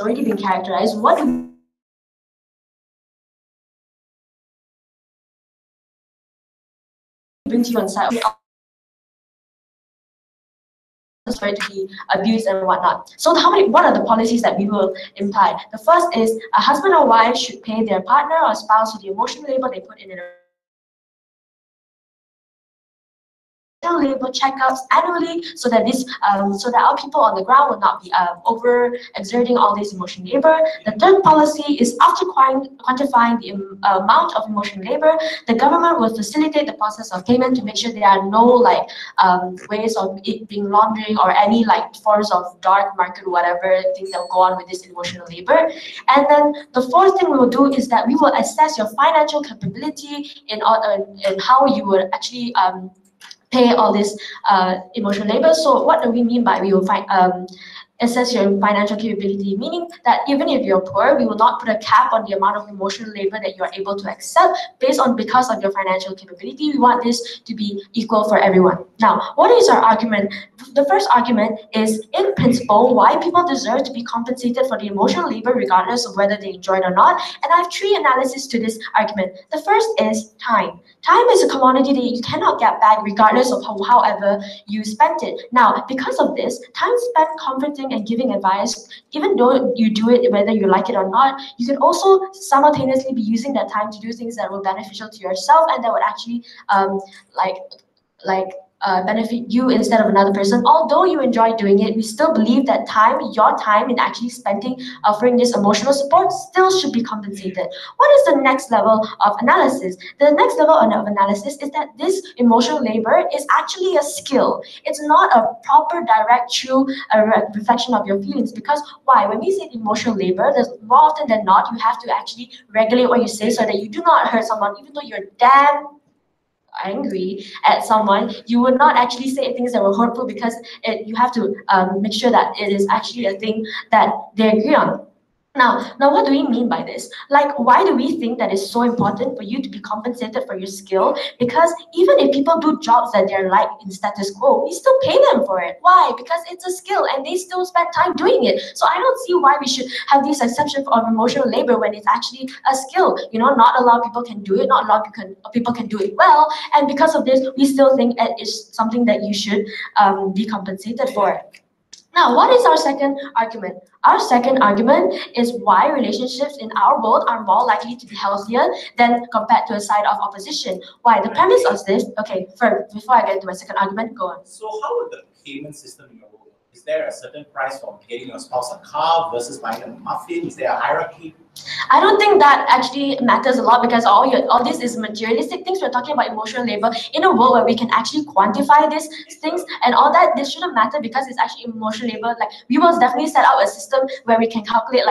already been characterized. What do we bring to you on site? For it to be abused and whatnot. So what are the policies that we will imply? The first is a husband or wife should pay their partner or spouse for the emotional labor they put in it. Labor checkups annually, so that our people on the ground will not be over exerting all this emotional labor. The third policy is after quantifying the amount of emotional labor, the government will facilitate the process of payment to make sure there are no ways of it being laundering or any forms of dark market or whatever things that will go on with this emotional labor. And then the fourth thing we will do is that we will assess your financial capability in how you would actually pay all this emotional labor. So what do we mean by we will assess your financial capability? Meaning that even if you're poor, we will not put a cap on the amount of emotional labor that you are able to accept because of your financial capability. We want this to be equal for everyone. Now, what is our argument? The first argument is, in principle, why people deserve to be compensated for the emotional labor regardless of whether they enjoy it or not. And I have three analyses to this argument. The first is time. Time is a commodity that you cannot get back regardless of however you spent it. Now, because of this, time spent comforting and giving advice, even though you do it whether you like it or not, you can also simultaneously be using that time to do things that will be beneficial to yourself and that would actually benefit you instead of another person. Although you enjoy doing it, we still believe that your time in actually offering this emotional support still should be compensated. What is the next level of analysis? The next level of analysis is that this emotional labor is actually a skill. It's not a proper, direct, true reflection of your feelings. Because why? When we say emotional labor, there's more often than not, you have to actually regulate what you say so that you do not hurt someone, even though you're damn angry at someone. You would not actually say things that were hurtful because you have to make sure that it is actually a thing that they agree on. Now, what do we mean by this? Why do we think that it's so important for you to be compensated for your skill? Because even if people do jobs that they're in status quo, we still pay them for it. Why? Because it's a skill and they still spend time doing it. So I don't see why we should have this exception of emotional labor when it's actually a skill. Not a lot of people can do it. Not a lot of people can do it well. And because of this, we still think it is something that you should be compensated for. Now, what is our second argument? Our second argument is why relationships in our world are more likely to be healthier than compared to a side of opposition. Why? The premise of this, before I get into my second argument, go on. So how would the payment system in your world work? Is there a certain price for getting your spouse a car versus buying a muffin? Is there a hierarchy? I don't think that actually matters a lot because all this is materialistic things. We're talking about emotional labor in a world where we can actually quantify these things and all that. This shouldn't matter because it's actually emotional labor. We will definitely set out a system where we can calculate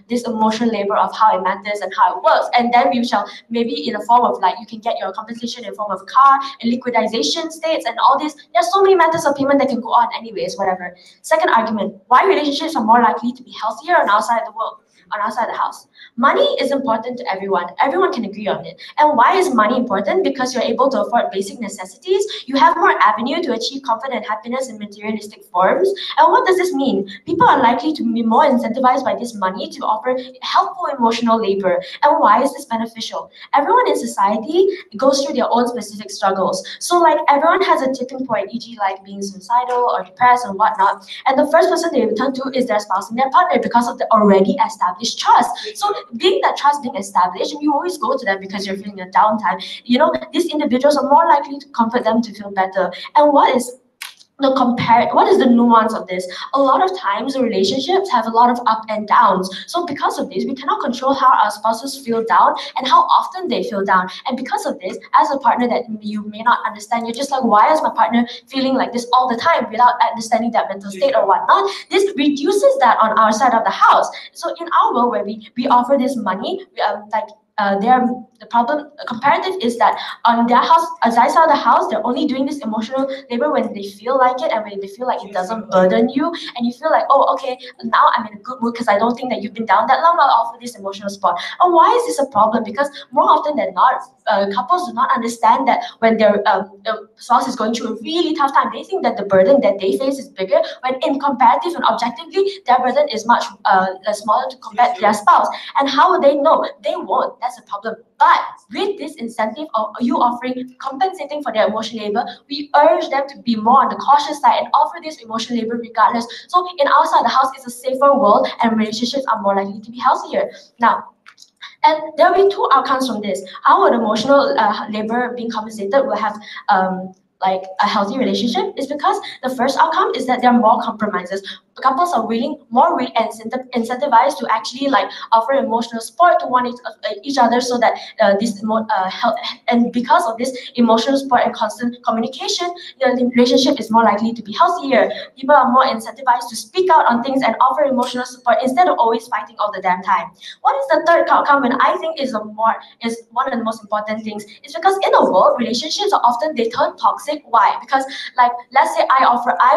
this emotional labor of how it matters and how it works, and then we shall maybe in a form of you can get your compensation in form of car and liquidation states and all this. There's so many methods of payment that can go on anyways, whatever. Second argument, why relationships are more likely to be healthier on our side of the world. On outside the house. Money is important to everyone. Everyone can agree on it. And why is money important? Because you're able to afford basic necessities. You have more avenue to achieve comfort and happiness in materialistic forms. And what does this mean? People are likely to be more incentivized by this money to offer helpful emotional labor. And why is this beneficial? Everyone in society goes through their own specific struggles. So everyone has a tipping point, e.g. being suicidal or depressed and whatnot. And the first person they return to is their spouse and their partner because of the already established trust. So being established, and you always go to them because you're feeling a downtime, these individuals are more likely to comfort them to feel better. And what is the nuance of this? A lot of times relationships have a lot of up and downs. So because of this, we cannot control how our spouses feel down and how often they feel down. And because of this, as a partner that you may not understand, you're just why is my partner feeling like this all the time without understanding that mental state or whatnot? This reduces that on our side of the house. So in our world where we offer this money, the problem comparative is that on their house, as I saw the house, they're only doing this emotional labor when they feel like it and when they feel like it doesn't burden you, and you feel like, oh, okay, now I'm in a good mood because I don't think that you've been down that long. I'll offer this emotional support. And why is this a problem? Because more often than not, couples do not understand that when their spouse is going through a really tough time, they think that the burden that they face is bigger, when in comparative and objectively, their burden is much smaller to compare to their spouse. And how would they know? They won't. That's the problem. But with this incentive of you offering, compensating for their emotional labor, we urge them to be more on the cautious side and offer this emotional labor regardless. So in our side of the house, it's a safer world and relationships are more likely to be healthier. Now, and there will be two outcomes from this. Our emotional labor being compensated will have like a healthy relationship is because the first outcome is that there are more compromises. Couples are more incentivized to actually like offer emotional support to each other, so that and because of this emotional support and constant communication, the relationship is more likely to be healthier. People are more incentivized to speak out on things and offer emotional support instead of always fighting all the damn time. What is the third outcome, and I think is one of the most important things, is because in a world, relationships are often they turn toxic. Why? Because like let's say I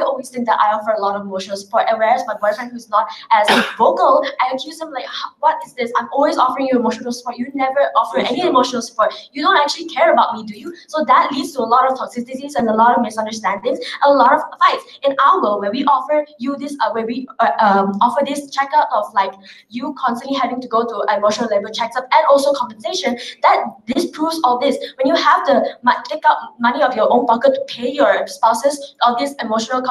always think that I offer a lot of emotional support, and whereas my boyfriend who's not as vocal, I accuse him like, what is this? I'm always offering you emotional support. You never offer any emotional support. You don't actually care about me, do you? So that leads to a lot of toxicities and a lot of misunderstandings, a lot of fights. In our world, where we offer you this, offer this checkup of like you constantly having to go to emotional labor checkup and also compensation, that this proves all this. When you have to take out money of your own pocket to pay your spouses all this emotional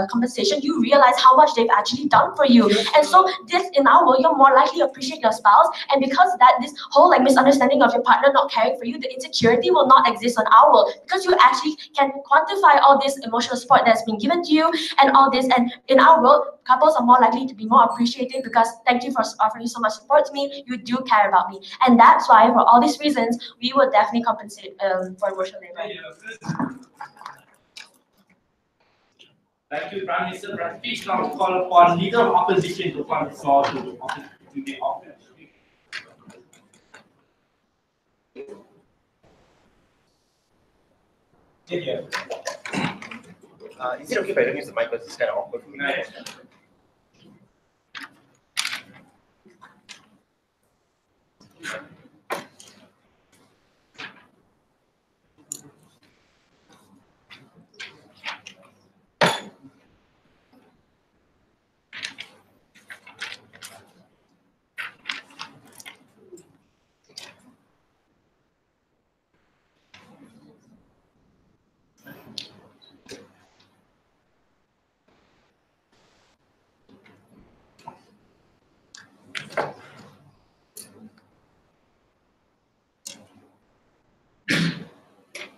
compensation, you realize how much they've actually done for you. And so this in our world, you're more likely to appreciate your spouse, and because of that, this whole like misunderstanding of your partner not caring for you, the insecurity will not exist on our world, because you actually can quantify all this emotional support that's been given to you and all this. And in our world, couples are more likely to be more appreciative because thank you for offering so much support to me, you do care about me. And that's why for all these reasons, we would definitely compensate for emotional labor. Thank you, Prime Minister. Please now call upon Leader of Opposition to come forward to the office. Yeah. Is it okay if I don't use the mic because it's kind of awkward for me? Right.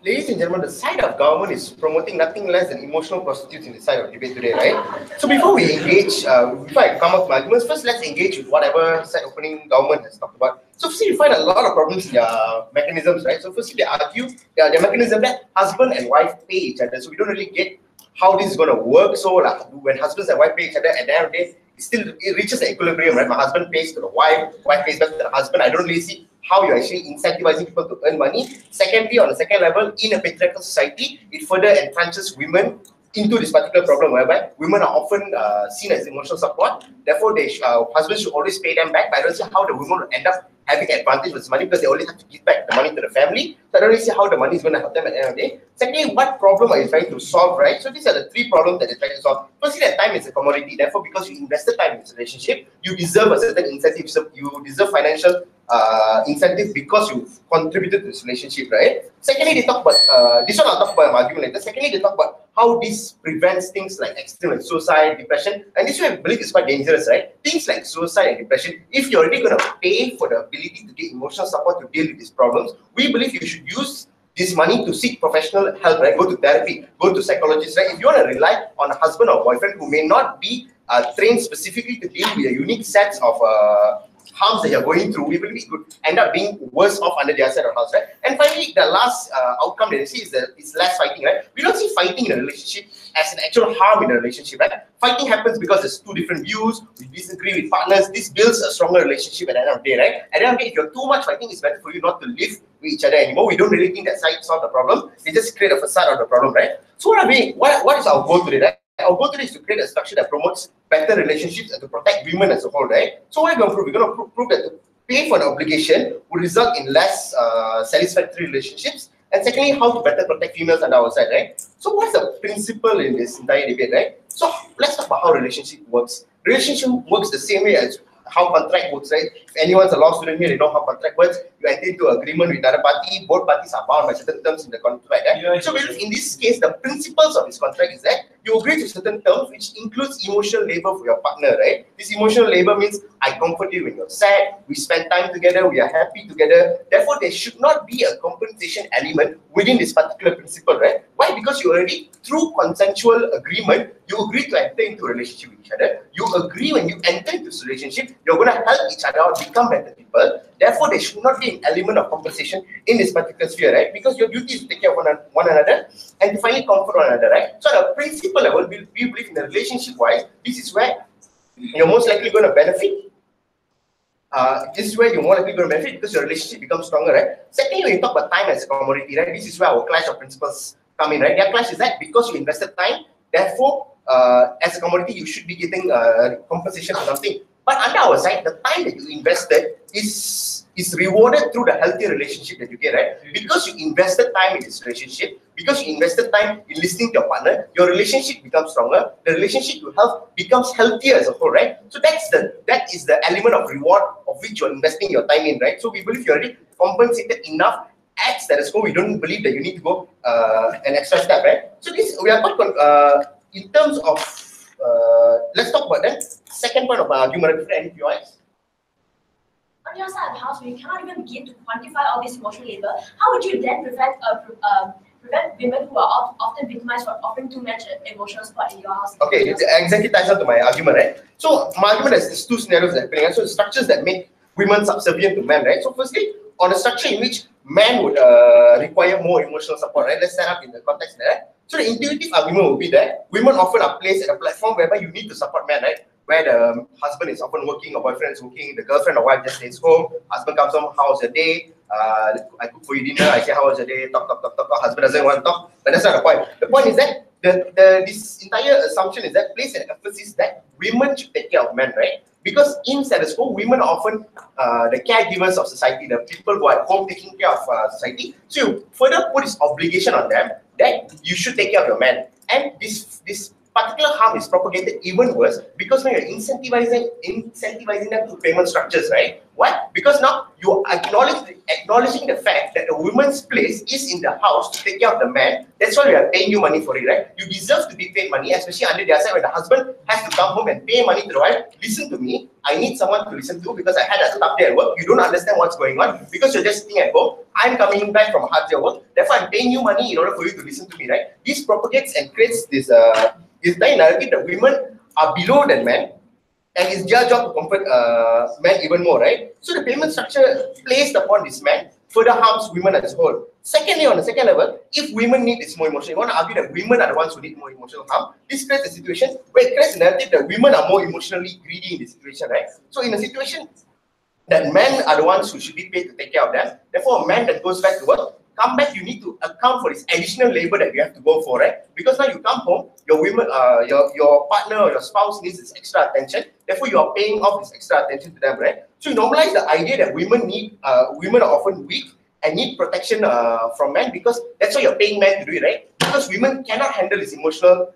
Ladies and gentlemen, the side of government is promoting nothing less than emotional prostitutes in the side of debate today, right? So before we engage, before I come up with my arguments, first let's engage with whatever side opening government has talked about. So firstly, you find a lot of problems in their mechanisms, right? So firstly, they argue their mechanism that husband and wife pay each other. So we don't really get how this is going to work. So like, when husbands and wife pay each other, at the end of the day, it reaches an equilibrium, right? My husband pays to the wife pays back to the husband. I don't really see how you're actually incentivizing people to earn money. Secondly, on the second level, in a patriarchal society, it further entrenches women into this particular problem, whereby women are often seen as emotional support. Therefore, husbands should always pay them back. But I don't see how the women will end up having advantage with this money, because they always have to give back the money to the family. So I don't really see how the money is going to help them at the end of the day. Secondly, what problem are you trying to solve, right? So these are the three problems that they're trying to solve. Firstly, that time is a commodity. Therefore, because you invested time in this relationship, you deserve a certain incentive. So you deserve financial incentive because you've contributed to this relationship, right? Secondly, they talk about, this one I'll talk about in my argument later. Secondly, they talk about how this prevents things like extreme like suicide, depression, and this way I believe is quite dangerous, right? Things like suicide and depression, if you're already going to pay for the ability to get emotional support to deal with these problems, we believe you should use this money to seek professional help, right? Go to therapy, go to psychologists, right? If you want to rely on a husband or boyfriend who may not be trained specifically to deal with a unique sets of harms that you're going through, we believe it could end up being worse off under their side of the house, right? And finally, the last outcome that you see is that it's less fighting, right? We don't see fighting in a relationship as an actual harm in a relationship, right? Fighting happens because there's two different views, we disagree with partners, this builds a stronger relationship at the end of the day, right? At the end of the day, if you're too much fighting, it's better for you not to live with each other anymore. We don't really think that side solve the problem, they just create a facade of the problem, right? So what is our goal today, right? Our goal today is to create a structure that promotes better relationships and to protect women as a whole, right? So what are we going to prove? We're going to prove that to pay for an obligation would result in less satisfactory relationships. And secondly, how to better protect females on our side, right? So what's the principle in this entire debate, right? So let's talk about how relationship works. Relationship works the same way as how contract works, right? If anyone's a law student here, they know how contract works. You enter into agreement with another party, both parties are bound by certain terms in the contract, right? Yeah, So in this case, the principles of this contract is that you agree to certain terms which includes emotional labor for your partner, right? This emotional labor means I comfort you when you're sad, we spend time together, we are happy together. Therefore, there should not be a compensation element within this particular principle, right? Why? Because you already, through consensual agreement, you agree to enter into a relationship with each other. You agree when you enter into this relationship, you're going to help each other out, become better people. Therefore, there should not be an element of compensation in this particular sphere, right? Because your duty is to take care of one another and to finally comfort one another, right? So at a principle level, we believe in the relationship-wise, this is where you're most likely going to benefit. This is where you're more likely going to benefit because your relationship becomes stronger, right? Secondly, when you talk about time as a commodity, right? This is where our clash of principles come in, right? Their clash is that because you invested time, therefore, as a commodity, you should be getting compensation for something. But under our side, the time that you invested is rewarded through the healthier relationship that you get, right? Because you invested time in this relationship, because you invested time in listening to your partner, your relationship becomes stronger, the relationship you have becomes healthier as a whole, right? So that is the element of reward of which you're investing your time in, right? So we believe you already compensated enough at status quo. We don't believe that you need to go an extra step, right? So this, we are quite, in terms of, let's talk about that. Second point of my argument, any POIs? On your side of the house, when you cannot even begin to quantify all this emotional labor, how would you then prevent women who are often victimized for offering too much emotional support in your house? Okay, it exactly ties up to my argument, right? So my argument is there's two scenarios that are happening. So structures that make women subservient to men, right? So firstly, on a structure in which men would require more emotional support, right? Let's set up in the context there. So the intuitive argument would be that women often are placed at a platform whereby you need to support men, right? Where the husband is often working, or boyfriend is working, the girlfriend or wife just stays home, husband comes home, how's your day? I cook for you dinner, I say how was your day, talk, husband doesn't want to talk, but that's not the point. The point is that this entire assumption is that place an emphasis that women should take care of men, right? Because in status quo, women are often the caregivers of society, the people who are at home taking care of society. So you further put this obligation on them that you should take care of your man. And this particular harm is propagated even worse because when you're incentivizing them to payment structures, right? Why? Because now you are acknowledging the fact that a woman's place is in the house to take care of the man. That's why we are paying you money for it, right? You deserve to be paid money, especially under their side when the husband has to come home and pay money to the wife. Listen to me, I need someone to listen to because I had a tough day at work. You don't understand what's going on because you're just sitting at home. I'm coming back from a hard day at work. Therefore, I'm paying you money in order for you to listen to me, right? This propagates and creates this narrative that women are below than men, and it's their job to comfort men even more, right? So the payment structure placed upon this man further harms women as a whole. Secondly, on the second level, if women need this more emotional, you want to argue that women are the ones who need more emotional harm, this creates a situation where it creates a narrative that women are more emotionally greedy in this situation, right? So in a situation that men are the ones who should be paid to take care of them, therefore a man that goes back to work, come back, you need to account for this additional labor that you have to go for, right? Because now you come home, your women, your partner or your spouse needs this extra attention. Therefore, you are paying off this extra attention to them, right? So you normalize the idea that women are often weak and need protection from men because that's why you're paying men to do it, right? Because women cannot handle this emotional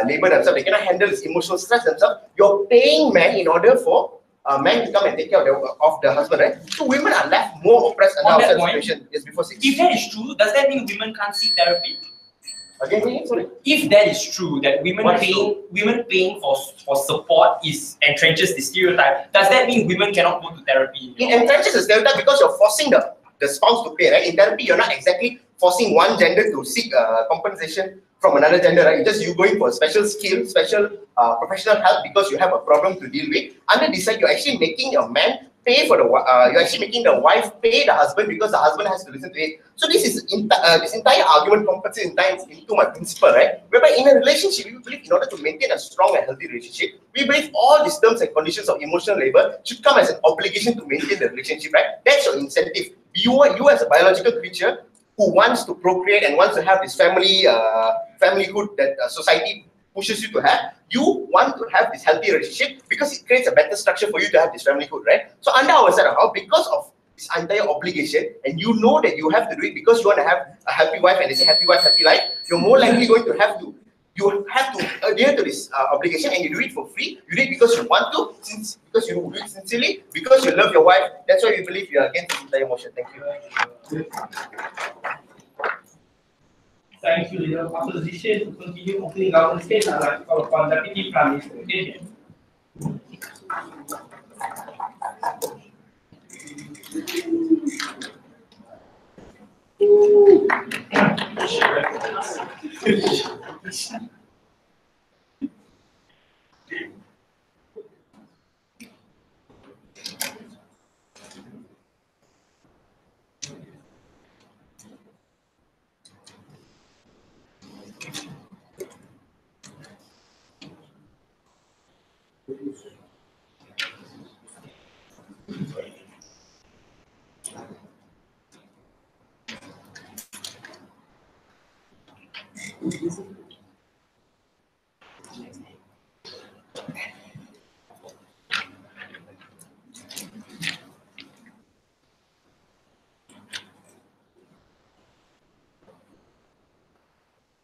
labor themselves, they cannot handle this emotional stress themselves. You're paying men in order for men to come and take care of the husband, right? So women are left more oppressed under our situation. Yes, before 6. If that is true, does that mean women can't seek therapy? Again, sorry. If that is true, that women paying for support entrenches the stereotype, does that mean women cannot go to therapy? It entrenches the stereotype because you're forcing the spouse to pay, right? In therapy, you're not exactly forcing one gender to seek compensation from another gender, right? You're going for special skill, special professional help because you have a problem to deal with. Under this side, you're actually making a man pay for the you're actually making the wife pay the husband because the husband has to listen to it. So this is this entire argument compensates into my principle, right? Whereby in a relationship, we believe in order to maintain a strong and healthy relationship, we believe all these terms and conditions of emotional labor should come as an obligation to maintain the relationship, right? That's your incentive. You as a biological creature who wants to procreate and wants to have this familyhood that society pushes you to have, you want to have this healthy relationship because it creates a better structure for you to have this familyhood, right? So under our set of how, because of this entire obligation, and you know that you have to do it because you want to have a happy wife, and they say happy wife, happy life, you're more likely going to have to, you have to adhere to this obligation, and you do it for free. You do it because you want to, because you do it sincerely, because you love your wife. That's why we believe you are against this entire motion. Thank you. Thank you, Leader of Opposition. To continue opening government stage, I'd like to call upon Deputy Prime Minister KTJ.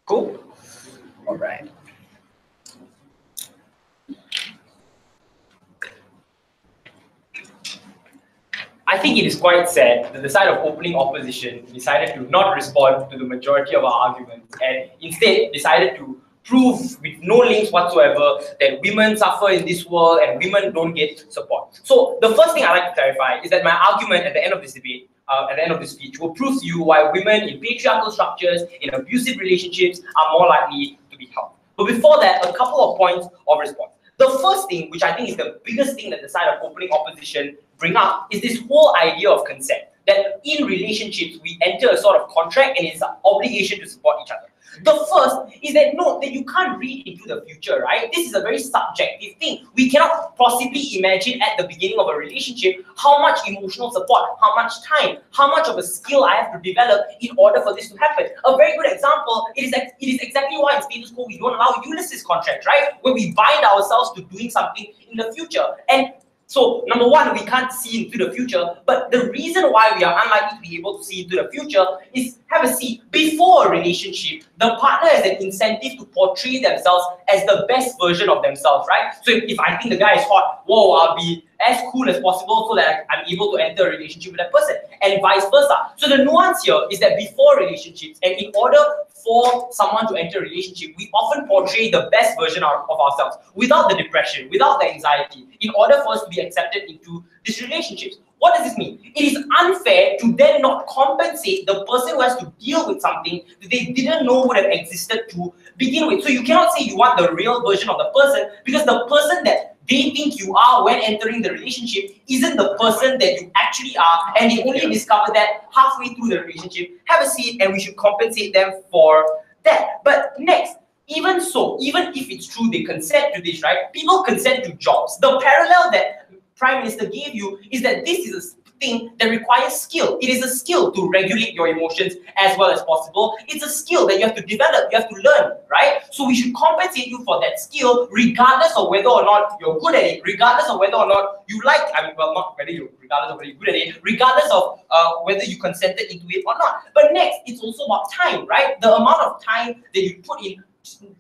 Cool. All right. I think it is quite sad that the side of opening opposition decided to not respond to the majority of our arguments and instead decided to prove with no links whatsoever that women suffer in this world and women don't get support. So the first thing I'd like to clarify is that my argument at the end of this debate, at the end of this speech, will prove to you why women in patriarchal structures, in abusive relationships, are more likely to be helped. But before that, a couple of points of response. The first thing, which I think is the biggest thing that the side of opening opposition bring up, is this whole idea of consent. That in relationships, we enter a sort of contract and it's an obligation to support each other. The first is that no, that you can't read into the future, right? This is a very subjective thing. We cannot possibly imagine at the beginning of a relationship how much emotional support, how much time, how much of a skill I have to develop in order for this to happen. A very good example, it is exactly why in status quo we don't allow Ulysses contract, right? Where we bind ourselves to doing something in the future. And so, number one, we can't see into the future, but the reason why we are unlikely to be able to see into the future is, have a seat, before a relationship, the partner has an incentive to portray themselves as the best version of themselves, right? So if I think the guy is hot, whoa, I'll be as cool as possible so that I'm able to enter a relationship with that person, and vice versa. So the nuance here is that before relationships, and in order for someone to enter a relationship, we often portray the best version of ourselves, without the depression, without the anxiety, in order for us to be accepted into these relationships. What does this mean? It is unfair to then not compensate the person who has to deal with something that they didn't know would have existed to begin with. So you cannot say you want the real version of the person, because the person that they think you are when entering the relationship isn't the person that you actually are, and they only discover that halfway through the relationship. Have a seat, and we should compensate them for that. But next, even so, even if it's true they consent to this, right? People consent to jobs. The parallel that Prime Minister gave you is that this is a thing that requires skill. It is a skill to regulate your emotions as well as possible. It's a skill that you have to develop, you have to learn, right? So we should compensate you for that skill regardless of whether or not you're good at it, regardless of whether or not you like, not whether you, regardless of whether you're good at it, regardless of whether you consented into it or not. But next, it's also about time, right? The amount of time that you put in.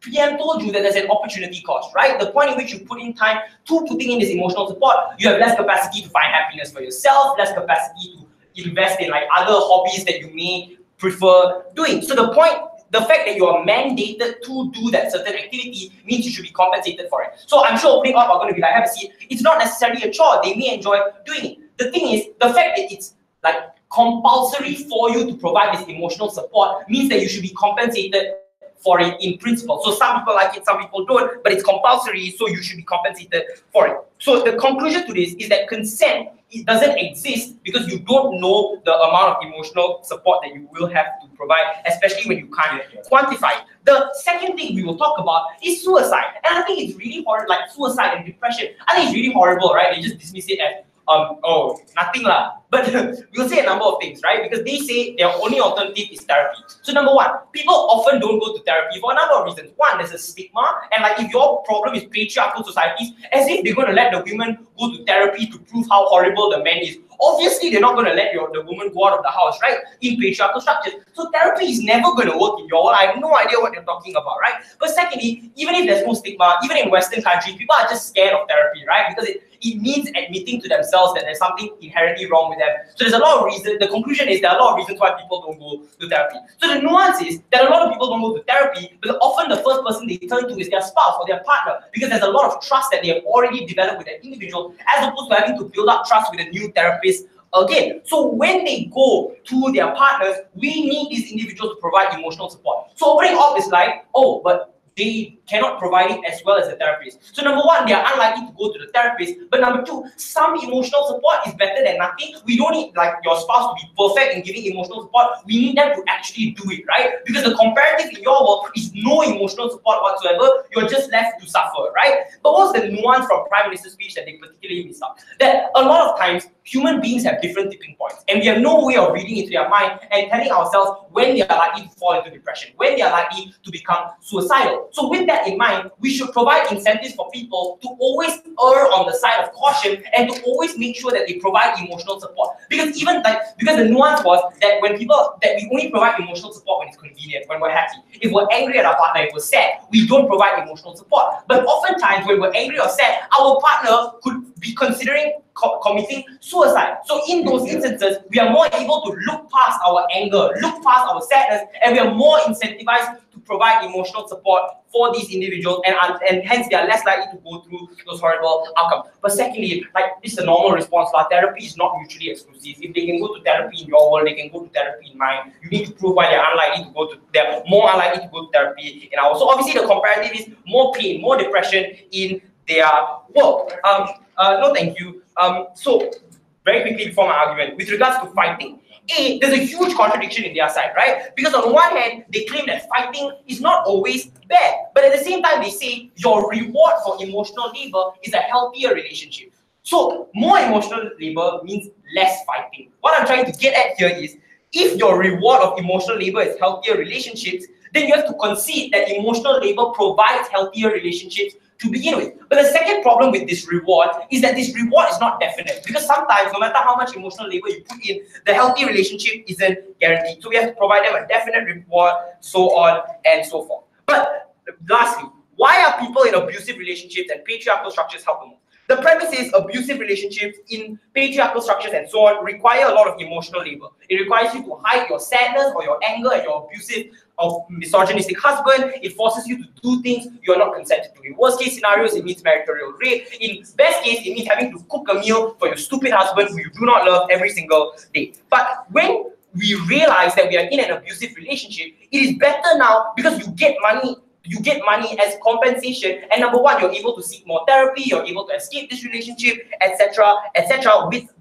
PM told you that there's an opportunity cost, right? The point in which you put in time to putting in this emotional support, you have less capacity to find happiness for yourself, less capacity to invest in like other hobbies that you may prefer doing. So the fact that you are mandated to do that certain activity means you should be compensated for it. So I'm sure opening up are going to be like, have a seat. It's not necessarily a chore. They may enjoy doing it. The thing is, the fact that it's like compulsory for you to provide this emotional support means that you should be compensated for it in principle. So some people like it, some people don't, but it's compulsory, so you should be compensated for it. So the conclusion to this is that consent, it doesn't exist because you don't know the amount of emotional support that you will have to provide, especially when you can't quantify it. The second thing we will talk about is suicide. And I think it's really horrible, like suicide and depression. I think it's really horrible, right? They just dismiss it as, oh, nothing lah. But we'll say a number of things, right? Because they say their only alternative is therapy. So number one, people often don't go to therapy for a number of reasons. One, there's a stigma, and like if your problem is patriarchal societies, as if they're going to let the women go to therapy to prove how horrible the man is. Obviously, they're not going to let the woman go out of the house, right? In patriarchal structures. So therapy is never going to work in your world. I have no idea what you're talking about, right? But secondly, even if there's no stigma, even in Western countries, people are just scared of therapy, right? Because it means admitting to themselves that there's something inherently wrong with them. So there's a lot of reasons. The conclusion is there are a lot of reasons why people don't go to therapy. So the nuance is that a lot of people don't go to therapy, but often the first person they turn to is their spouse or their partner, because there's a lot of trust that they have already developed with an individual, as opposed to having to build up trust with a new therapist again. So when they go to their partners, we need these individuals to provide emotional support. So opening up is like, oh, but they cannot provide it as well as the therapist. So number one, they are unlikely to go to the therapist. But number two, some emotional support is better than nothing. We don't need like your spouse to be perfect in giving emotional support. We need them to actually do it, right? Because the comparative in your world is no emotional support whatsoever. You're just left to suffer, right? But what's the nuance from Prime Minister's speech that they particularly miss out? That a lot of times, human beings have different tipping points. And we have no way of reading into their mind and telling ourselves when they are likely to fall into depression, when they are likely to become suicidal. So with that in mind, we should provide incentives for people to always err on the side of caution and to always make sure that they provide emotional support. Because because the nuance was that we only provide emotional support when it's convenient, when we're happy. If we're angry at our partner, if we're sad, we don't provide emotional support. But oftentimes when we're angry or sad, our partner could be considering committing suicide. So in those instances, we are more able to look past our anger, look past our sadness, and we are more incentivized to provide emotional support for these individuals, and hence they are less likely to go through those horrible outcomes. But secondly, like this is a normal response. Therapy is not mutually exclusive. If they can go to therapy in your world, they can go to therapy in mine. You need to prove why they're more unlikely to go to therapy in ours. So obviously the comparative is more pain, more depression in their world. No, thank you. So very quickly before my argument, with regards to fighting, there's a huge contradiction in their side, right? Because on one hand, they claim that fighting is not always bad, but at the same time, they say your reward for emotional labor is a healthier relationship. So more emotional labor means less fighting. What I'm trying to get at here is, if your reward of emotional labor is healthier relationships, then you have to concede that emotional labor provides healthier relationships to begin with. But the second problem with this reward is that this reward is not definite, because sometimes no matter how much emotional labor you put in, the healthy relationship isn't guaranteed. So we have to provide them a definite reward, so on and so forth. But lastly, why are people in abusive relationships and patriarchal structures help the most? The premise is abusive relationships in patriarchal structures and so on require a lot of emotional labor. It requires you to hide your sadness or your anger at your abusive or misogynistic husband. It forces you to do things you are not consented to. In worst case scenarios, it means marital rape. In best case, it means having to cook a meal for your stupid husband who you do not love every single day. But when we realize that we are in an abusive relationship, it is better now because you get money as compensation, and number one, you're able to seek more therapy, you're able to escape this relationship, etc.,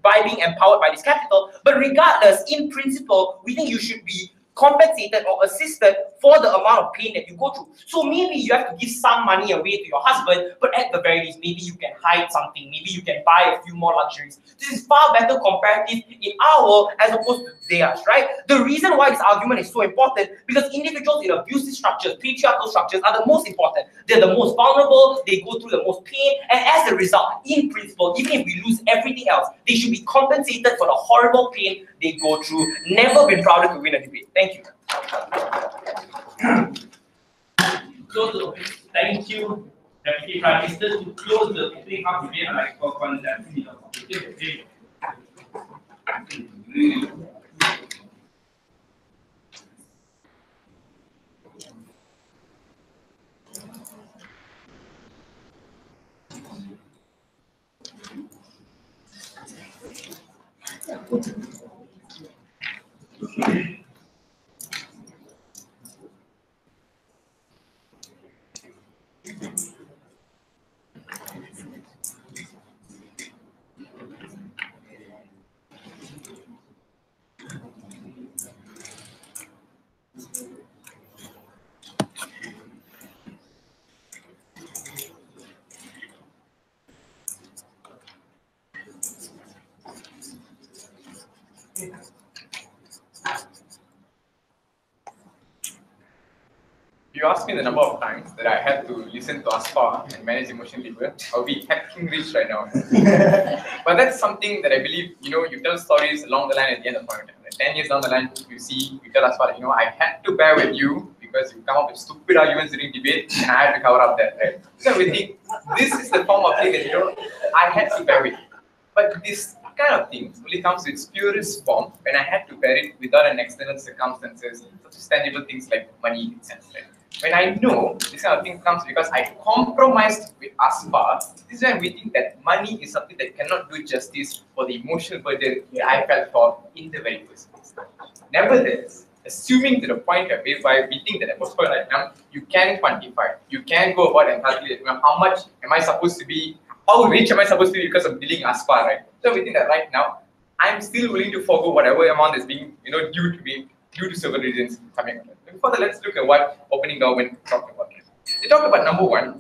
by being empowered by this capital. But regardless, in principle, we think you should be compensated or assisted for the amount of pain that you go through. So maybe you have to give some money away to your husband, but at the very least, maybe you can hide something, maybe you can buy a few more luxuries. This is far better comparative in our world as opposed to theirs, right? The reason why this argument is so important, because individuals in abusive structures, patriarchal structures, are the most important. They're the most vulnerable, they go through the most pain, and as a result, in principle, even if we lose everything else, they should be compensated for the horrible pain they go through. Never been prouder to win a debate. Thank you. Thank you, Deputy Prime Minister. To close the opening up debate, I'd like to call upon the Deputy Leader. You asked me the number of times that I had to listen to Aspa and manage emotional labor. I'll be hacking rich right now. But that's something that I believe, you tell stories along the line at the end of the point. Like 10 years down the line, you tell Aspa, I had to bear with you because you come up with stupid arguments during debate and I had to cover up that, right? So we think this is the form of thing that, I had to bear with. But this kind of thing only comes to its purest form when I had to bear it without an external circumstances, such as tangible things like money itself, right? When I know this kind of thing comes because I compromised with Aspa, this is when we think that money is something that cannot do justice for the emotional burden that I felt for in the very first place. Nevertheless, assuming to the point whereby we think that at most point right now, you can quantify, you can go about and calculate how much am I supposed to be, how rich am I supposed to be because of dealing Aspa, right? So we think that right now, I'm still willing to forgo whatever amount is being due to me due to several reasons coming up. Before that, let's look at what opening government talked about. They talked about number one,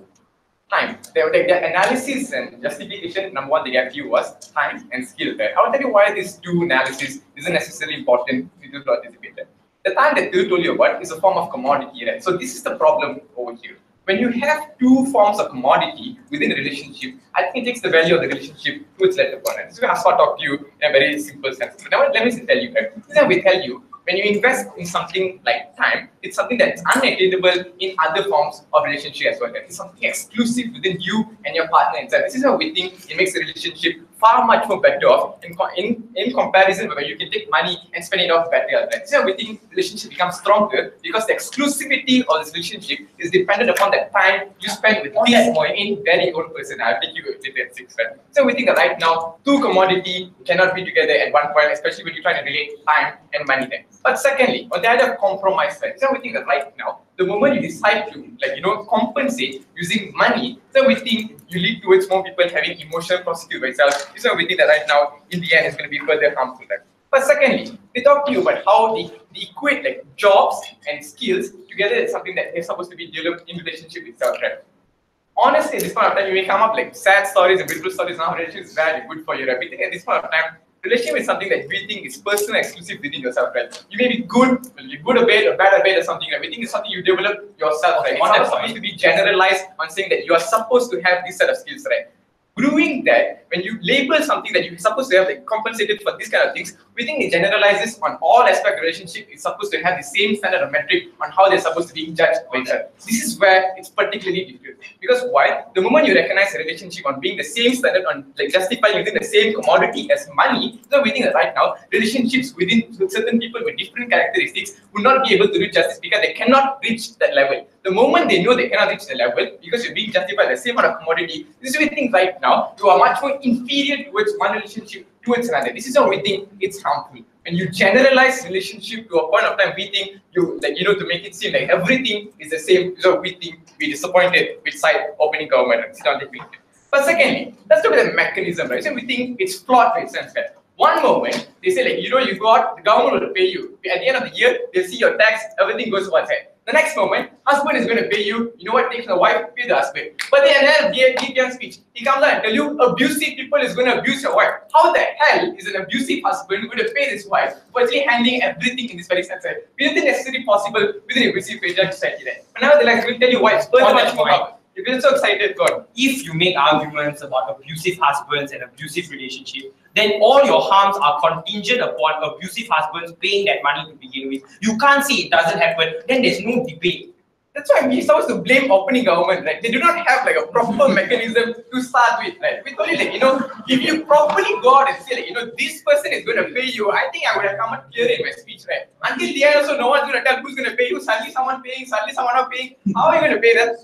time. Their analysis and justification, number one they gave you was time and skill. Right? I'll tell you why these two analyses isn't necessarily important if you participate. The time that they told you about is a form of commodity, right? So this is the problem over here. When you have two forms of commodity within a relationship, I think it takes the value of the relationship to its latter point. This is where I start talk to you in a very simple sense. But now let me tell you, right? This is how we tell you. When you invest in something like time, it's something that's unattainable in other forms of relationship as well. It's something exclusive within you and your partner inside. This is how we think it makes the relationship far much more better off in comparison where you can take money and spend it off better. This is how we think the relationship becomes stronger because the exclusivity of this relationship is dependent upon that time you spend with this very own person. I'll take you later at 6. Right? So we think that right now, two commodity cannot be together at one point, especially when you're trying to relate time and money then. But secondly, on the other compromise side, so we think that right now, the moment you decide to, compensate using money, so we think you lead towards more people having emotional prostitute by itself. So we think that right now, in the end, it's going to be further harmful. Right? But secondly, they talk to you about how they equate jobs and skills together is something that is supposed to be developed in relationship itself. Right? Honestly, at this point of time, you may come up sad stories and beautiful stories. Now, relationship is bad and good for you. Right? We think at this point of time, relationship is something that we think is personal, exclusive within yourself, right? You may be good or bad or bad or something, right? We think it's something you develop yourself, right? It's not supposed to be generalized on saying that you are supposed to have this set of skills, right? Doing that, when you label something that you're supposed to have compensated for these kind of things, we think it generalizes on all aspect of relationship. It's supposed to have the same standard of metric on how they're supposed to be judged by each other. This is where it's particularly difficult. Because why? The moment you recognize a relationship on being the same standard, on justifying within the same commodity as money, so we think that right now, relationships within certain people with different characteristics will not be able to do justice because they cannot reach that level. The moment they know they cannot reach the level because you're being justified the same amount of commodity, this is why we think right now you are much more inferior towards one relationship towards another. This is how we think it's harmful. When you generalize relationship to a point of time, we think you to make it seem like everything is the same. So we think we're disappointed with side opening government. But secondly, let's look at the mechanism, right? So we think it's flawed for itself. One moment they say you go out, the government will pay you. At the end of the year, they'll see your tax, everything goes one side. The next moment, husband is going to pay you. You know what? Takes the wife, pay the husband. But then give speech. He comes out and tell you abusive people is going to abuse your wife. How the hell is an abusive husband going to pay his wife for actually handling everything in this very sense? We don't think necessarily possible within an abusive patriarchal society. But nevertheless, we'll tell you why. It's further much more powerful. You feel so excited, God. If you make arguments about abusive husbands and abusive relationships, then all your harms are contingent upon abusive husbands paying that money to begin with. You can't say it doesn't happen, then there's no debate. That's why we're supposed to blame opening government, right? They do not have a proper mechanism to start with, right? We told you, if you properly go out and say, this person is going to pay you, I think I would have come out clear in my speech, right? Until the end also, no one's going to tell who's going to pay you. Suddenly someone paying, suddenly someone not paying. How are you going to pay that?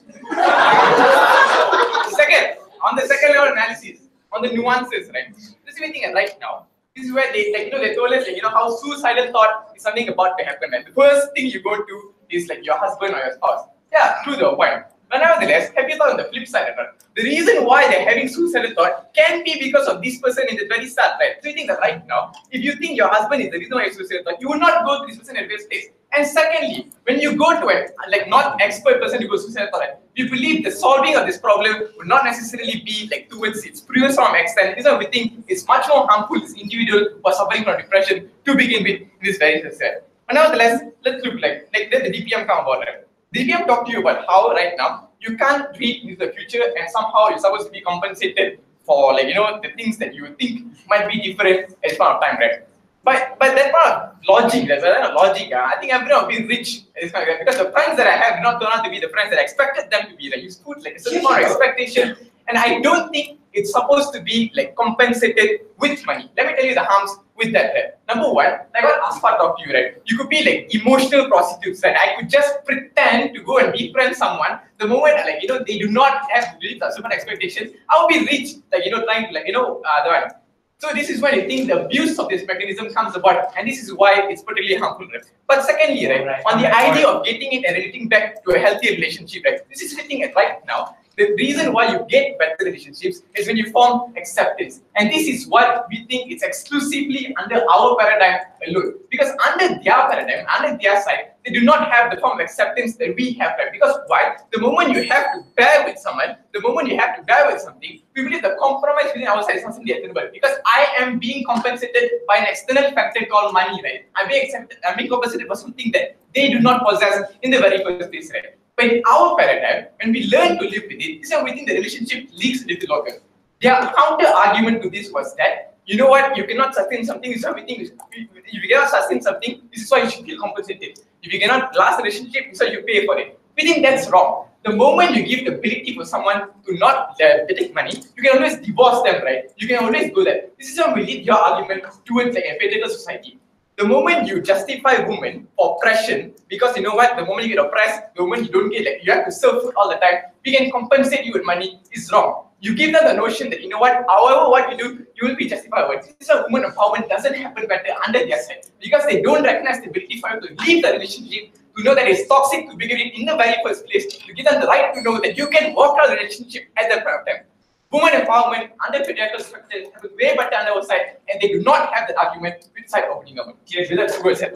Second, on the second level analysis, on the nuances, right? This is the thing right now. This is where they told us how suicidal thought is something about to happen. Right? The first thing you go to is your husband or your spouse. Yeah, true the point. But nevertheless, have you thought on the flip side? Right? The reason why they're having suicidal thought can be because of this person in the very start, right? So you think that right now, if you think your husband is the reason why you're suicidal thought, you will not go to this person in the first place. And secondly, when you go to a like non-expert person who goes to suicide, we believe the solving of this problem would not necessarily be like towards its previous form extent. This is we think is much more harmful to this individual who are suffering from depression to begin with in this very suicide. But nevertheless, let's look like let the DPM come about it. DPM talk to you about how right now you can't read into the future and somehow you're supposed to be compensated for like the things that you think might be different at this point of time, right? But that part of logic, I think everyone will be rich at this point of time because the friends that I have do not turn out to be the friends that I expected them to be. Like you put like a certain amount of expectation, and I don't think it's supposed to be like compensated with money. Let me tell you the harms with that. Right? Number one, like what Aspa talked to you, right? You could be like emotional prostitutes, right? I could just pretend to go and befriend someone. The moment like they do not have certain expectations, I'll be rich, like trying to like the one. So this is when I think the abuse of this mechanism comes about, and this is why it's particularly harmful. Right? But secondly, right, on the idea of getting it and relating back to a healthy relationship, right? This is hitting it right now. The reason why you get better relationships is when you form acceptance. And this is what we think it's exclusively under our paradigm alone. Because under their paradigm, under their side, they do not have the form of acceptance that we have. Right? Because why? The moment you have to bear with someone, the moment you have to bear with something, we believe the compromise within our side is not something attainable. Because I am being compensated by an external factor called money, right? I'm being compensated for something that they do not possess in the very first place, right? But in our paradigm, when we learn to live with it, this is how we think the relationship leaks a little longer. Their counter argument to this was that, you know what, you cannot sustain something, this is how we think, if you cannot sustain something, this is why you should feel compensated. If you cannot last a relationship, this is why you pay for it. We think that's wrong. The moment you give the ability for someone to not take money, you can always divorce them, right? You can always go there. This is how we lead your argument towards like a patriarchal society. The moment you justify women for oppression, because you know what, the moment you get oppressed, the moment you don't get, like, you have to serve food all the time, we can compensate you with money, is wrong. You give them the notion that, you know what, however what you do, you will be justified. This is a woman empowerment doesn't happen better under their side, because they don't recognize the ability for you to leave the relationship, to know that it's toxic to begin with in the very first place, to give them the right to know that you can walk out the relationship at that point of time. Women empowerment under patriarchal structure have a way better on our side, and they do not have the argument with side opening up. Yes, that's good said.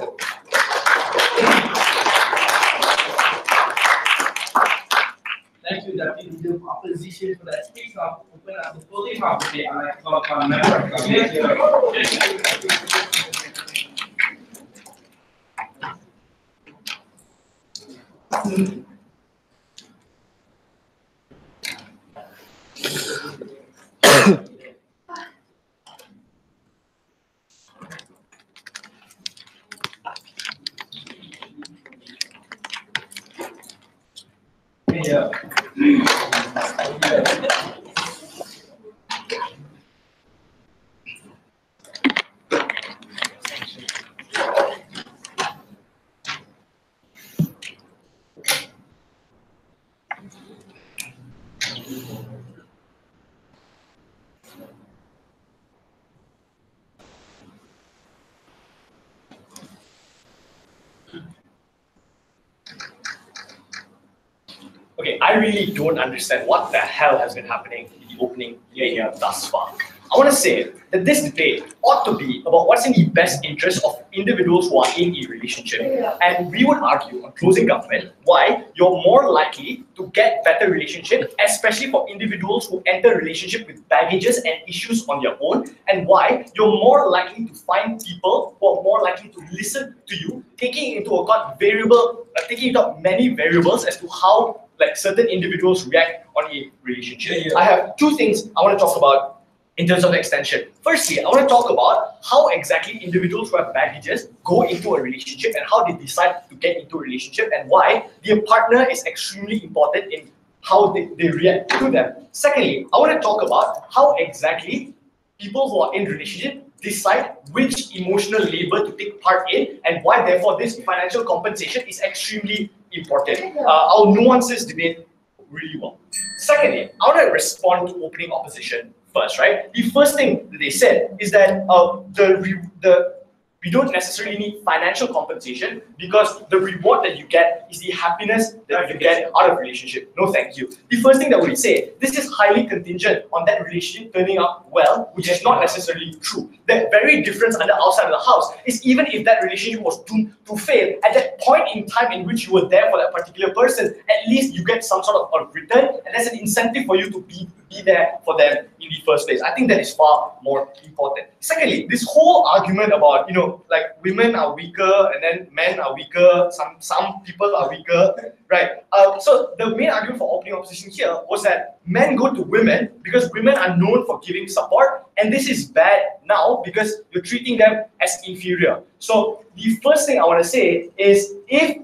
Thank you, Deputy Leader of Opposition, for that speech. Now, open up the podium of the day. I'd like to call upon member of the yeah. Okay, I really don't understand what the hell has been happening in the opening here thus far. I want to say that this debate ought to be about what's in the best interest of individuals who are in a relationship. And we would argue on closing government why you're more likely to get better relationship, especially for individuals who enter relationship with baggages and issues on their own, and why you're more likely to find people who are more likely to listen to you, taking into account many variables as to how like certain individuals react on a relationship. I have two things I want to talk about in terms of extension. Firstly, I want to talk about how exactly individuals who have baggages go into a relationship and how they decide to get into a relationship, and why their partner is extremely important in how they react to them. Secondly, I want to talk about how exactly people who are in relationship decide which emotional labor to take part in, and why therefore this financial compensation is extremely important. I'll nuance this debate really well. Secondly, I want to respond to opening opposition first, right? The first thing that they said is that We don't necessarily need financial compensation because the reward that you get is the happiness that you get out of a relationship. No, thank you. The first thing that we say, this is highly contingent on that relationship turning out well, which is not necessarily true. The very difference on the outside of the house is even if that relationship was doomed to fail, at that point in time in which you were there for that particular person, at least you get some sort of return, and there's an incentive for you to be there for them in the first place. I think that is far more important. Secondly, this whole argument about, like women are weaker and then men are weaker, some people are weaker, right? So the main argument for opening opposition here was that men go to women because women are known for giving support, and this is bad now because you're treating them as inferior. So the first thing I want to say is, if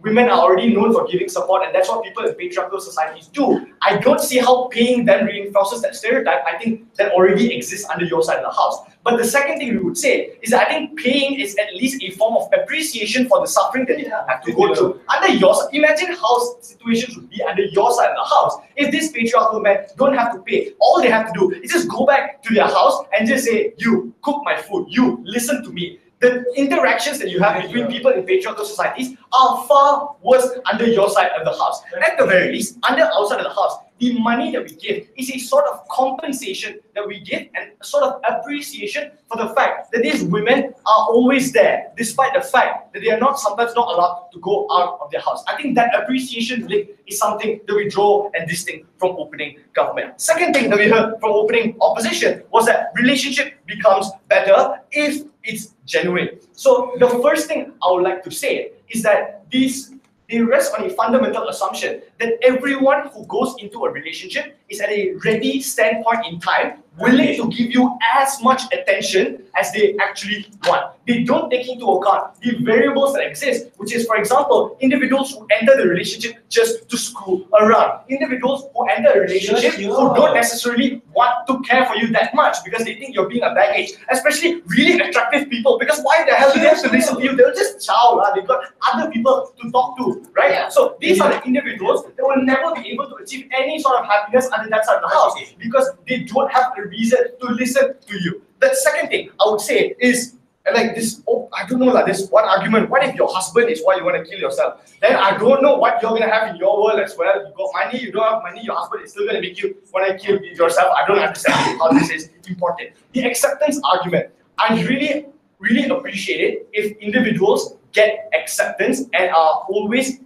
women are already known for giving support, and that's what people in patriarchal societies do, I don't see how paying them reinforces that stereotype. I think that already exists under your side of the house. But the second thing we would say is that I think paying is at least a form of appreciation for the suffering that you have to go through. Under your side, imagine how situations would be under your side of the house if these patriarchal men don't have to pay. All they have to do is just go back to their house and just say, you cook my food, you listen to me. The interactions that you have between people in patriarchal societies are far worse under your side of the house. At the very least, under our side of the house, the money that we give is a sort of compensation that we give and a sort of appreciation for the fact that these women are always there, despite the fact that they are sometimes not allowed to go out of their house. I think that appreciation link is something that we draw and distinct from opening government. Second thing that we heard from opening opposition was that relationship becomes better if it's genuine. So the first thing I would like to say is that they rest on a fundamental assumption that everyone who goes into a relationship is at a ready standpoint in time, willing to give you as much attention as they actually want. They don't take into account the variables that exist, which is, for example, individuals who enter the relationship just to screw around. Individuals who enter a relationship who don't necessarily want to care for you that much because they think you're being a baggage. Especially really attractive people, because why the hell do they have to listen to you? They'll just chow. They've got other people to talk to, right? So these are the individuals that will never be able to achieve any sort of happiness under that side of the house because they don't have a reason to listen to you. The second thing I would say is, like this, I don't know, this one argument, what if your husband is why you want to kill yourself? Then I don't know what you're going to have in your world as well. You got money, you don't have money, your husband is still going to make you want to kill yourself. I don't understand how this is important. The acceptance argument, I really appreciate it if individuals get acceptance and are always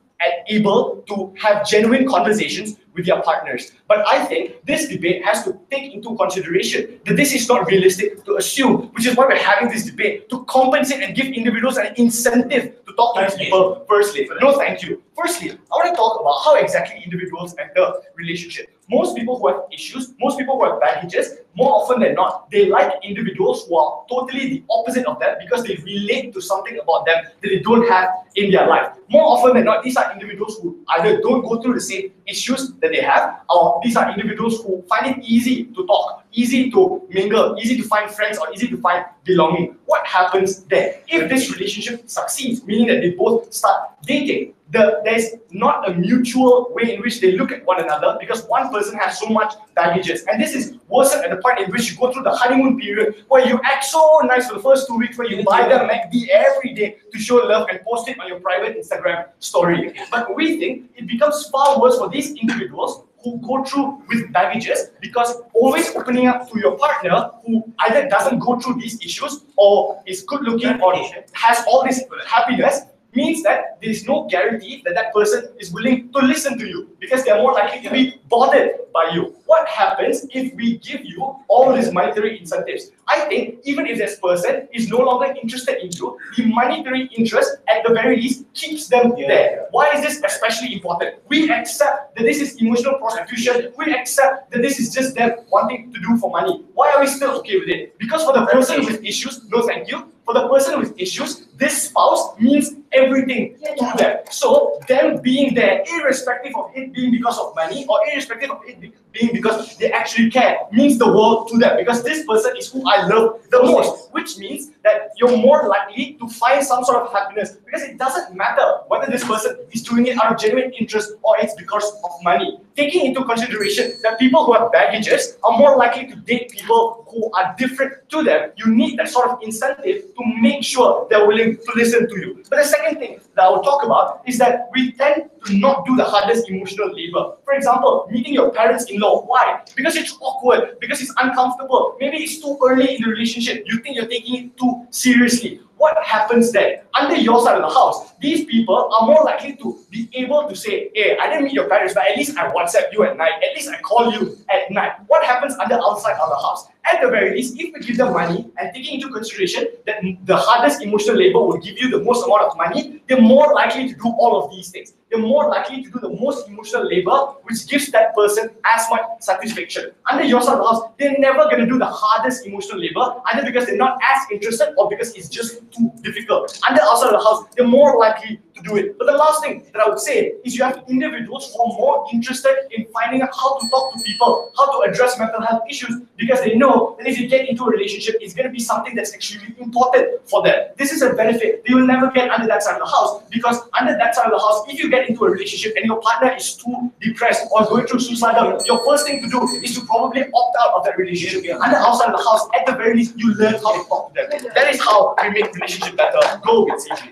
able to have genuine conversations with their partners. But I think this debate has to take into consideration that this is not realistic to assume, which is why we're having this debate, to compensate and give individuals an incentive to talk to these people firstly. No, thank you. Firstly, I want to talk about how exactly individuals enter relationship. Most people who have issues, most people who have baggages, more often than not, they like individuals who are totally the opposite of them because they relate to something about them that they don't have in their life. More often than not, these are individuals who either don't go through the same issues that they have, or these are individuals who find it easy to talk, easy to mingle, easy to find friends, or easy to find belonging. What happens there? If this relationship succeeds, meaning that they both start dating, there's not a mutual way in which they look at one another because one person has so much baggages. And this is worse at the point in which you go through the honeymoon period where you act so nice for the first 2 weeks, where you buy them MACD every day to show love and post it on your private Instagram story. But we think it becomes far worse for these individuals who go through with baggages because always opening up to your partner who either doesn't go through these issues or is good looking or has all this happiness means that there is no guarantee that that person is willing to listen to you because they are more likely to be bothered by you. What happens if we give you all these monetary incentives? I think even if this person is no longer interested in you, the monetary interest at the very least keeps them there. Why is this especially important? We accept that this is emotional prostitution. We accept that this is just them wanting to do for money. Why are we still okay with it? Because for the person with issues, no thank you. For the person with issues, this spouse means everything to them. So them being there, irrespective of it being because of money or irrespective of it being because they actually care, means the world to them, because this person is who I love the most, which means that you're more likely to find some sort of happiness, because it doesn't matter whether this person is doing it out of genuine interest or it's because of money. Taking into consideration that people who have baggages are more likely to date people who are different to them, you need that sort of incentive to make sure they're willing to listen to you. But the second thing that I will talk about is that we tend to not do the hardest emotional labor. For example, meeting your parents-in-law. Why? Because it's awkward, because it's uncomfortable, maybe it's too early in the relationship, you think you're taking it too seriously. What happens then? Under your side of the house, these people are more likely to be able to say, hey, I didn't meet your parents, but at least I WhatsApp you at night, at least I call you at night. What happens on the outside of the house? At the very least, if we give them money and taking into consideration that the hardest emotional labor will give you the most amount of money, they're more likely to do all of these things. They're more likely to do the most emotional labor, which gives that person as much satisfaction. Under your side of the house, they're never going to do the hardest emotional labor, either because they're not as interested or because it's just too difficult. Under outside of the house, they're more likely to do it. But the last thing that I would say is you have individuals who are more interested in finding out how to talk to people, how to address mental health issues, because they know that if you get into a relationship, it's going to be something that's extremely important for them. This is a benefit they will never get under that side of the house, because under that side of the house, if you get into a relationship and your partner is too depressed or going through suicidal, your first thing to do is to probably opt out of that relationship. Under outside of the house, at the very least, you learn how to talk to them. That is how we make relationship better. Go with CG.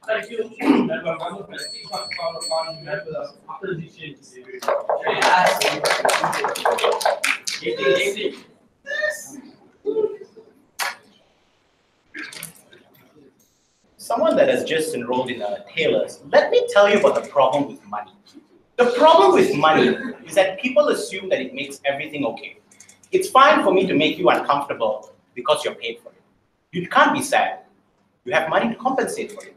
Thank you. Member Manu, please call upon member of opposition. Someone that has just enrolled in a tailor's, let me tell you about the problem with money. The problem with money is that people assume that it makes everything okay. It's fine for me to make you uncomfortable because you're paid for it. You can't be sad. You have money to compensate for it.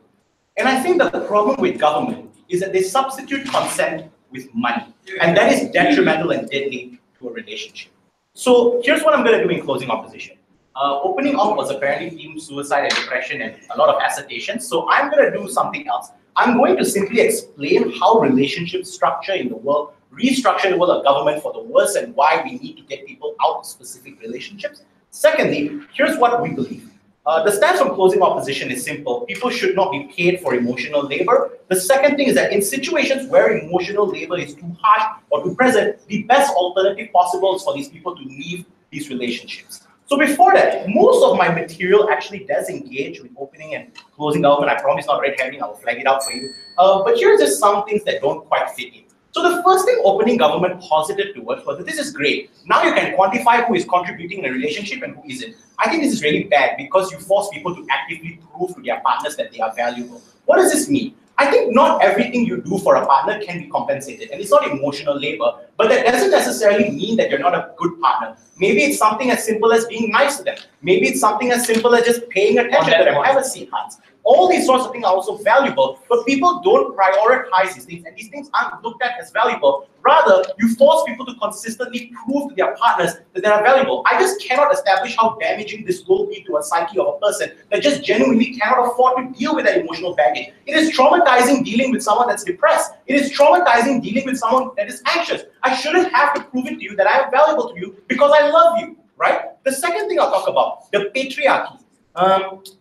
And I think that the problem with government is that they substitute consent with money. And that is detrimental and deadly to a relationship. So here's what I'm going to do in closing opposition. Opening up was apparently themed suicide and depression and a lot of assertion. So I'm going to do something else. I'm going to simply explain how relationships structure in the world, restructure the world of government for the worse, and why we need to get people out of specific relationships. Secondly, here's what we believe. The stance on closing opposition is simple. People should not be paid for emotional labor. The second thing is that in situations where emotional labor is too harsh or too present, the best alternative possible is for these people to leave these relationships. So before that, most of my material actually does engage with opening and closing government. I promise not red herring, I will flag it out for you. But here are just some things that don't quite fit in. So the first thing opening government posited towards was that this is great. Now you can quantify who is contributing in a relationship and who isn't. I think this is really bad because you force people to actively prove to their partners that they are valuable. What does this mean? I think not everything you do for a partner can be compensated, and it's not emotional labor, but that doesn't necessarily mean that you're not a good partner. Maybe it's something as simple as being nice to them. Maybe it's something as simple as just paying attention to them. Have a seat, Hans. All these sorts of things are also valuable, but people don't prioritize these things, and these things aren't looked at as valuable. Rather, you force people to consistently prove to their partners that they are valuable. I just cannot establish how damaging this will be to a psyche of a person that just genuinely cannot afford to deal with that emotional baggage. It is traumatizing dealing with someone that's depressed. It is traumatizing dealing with someone that is anxious. I shouldn't have to prove it to you that I am valuable to you because I love you, right? The second thing I'll talk about, the patriarchy.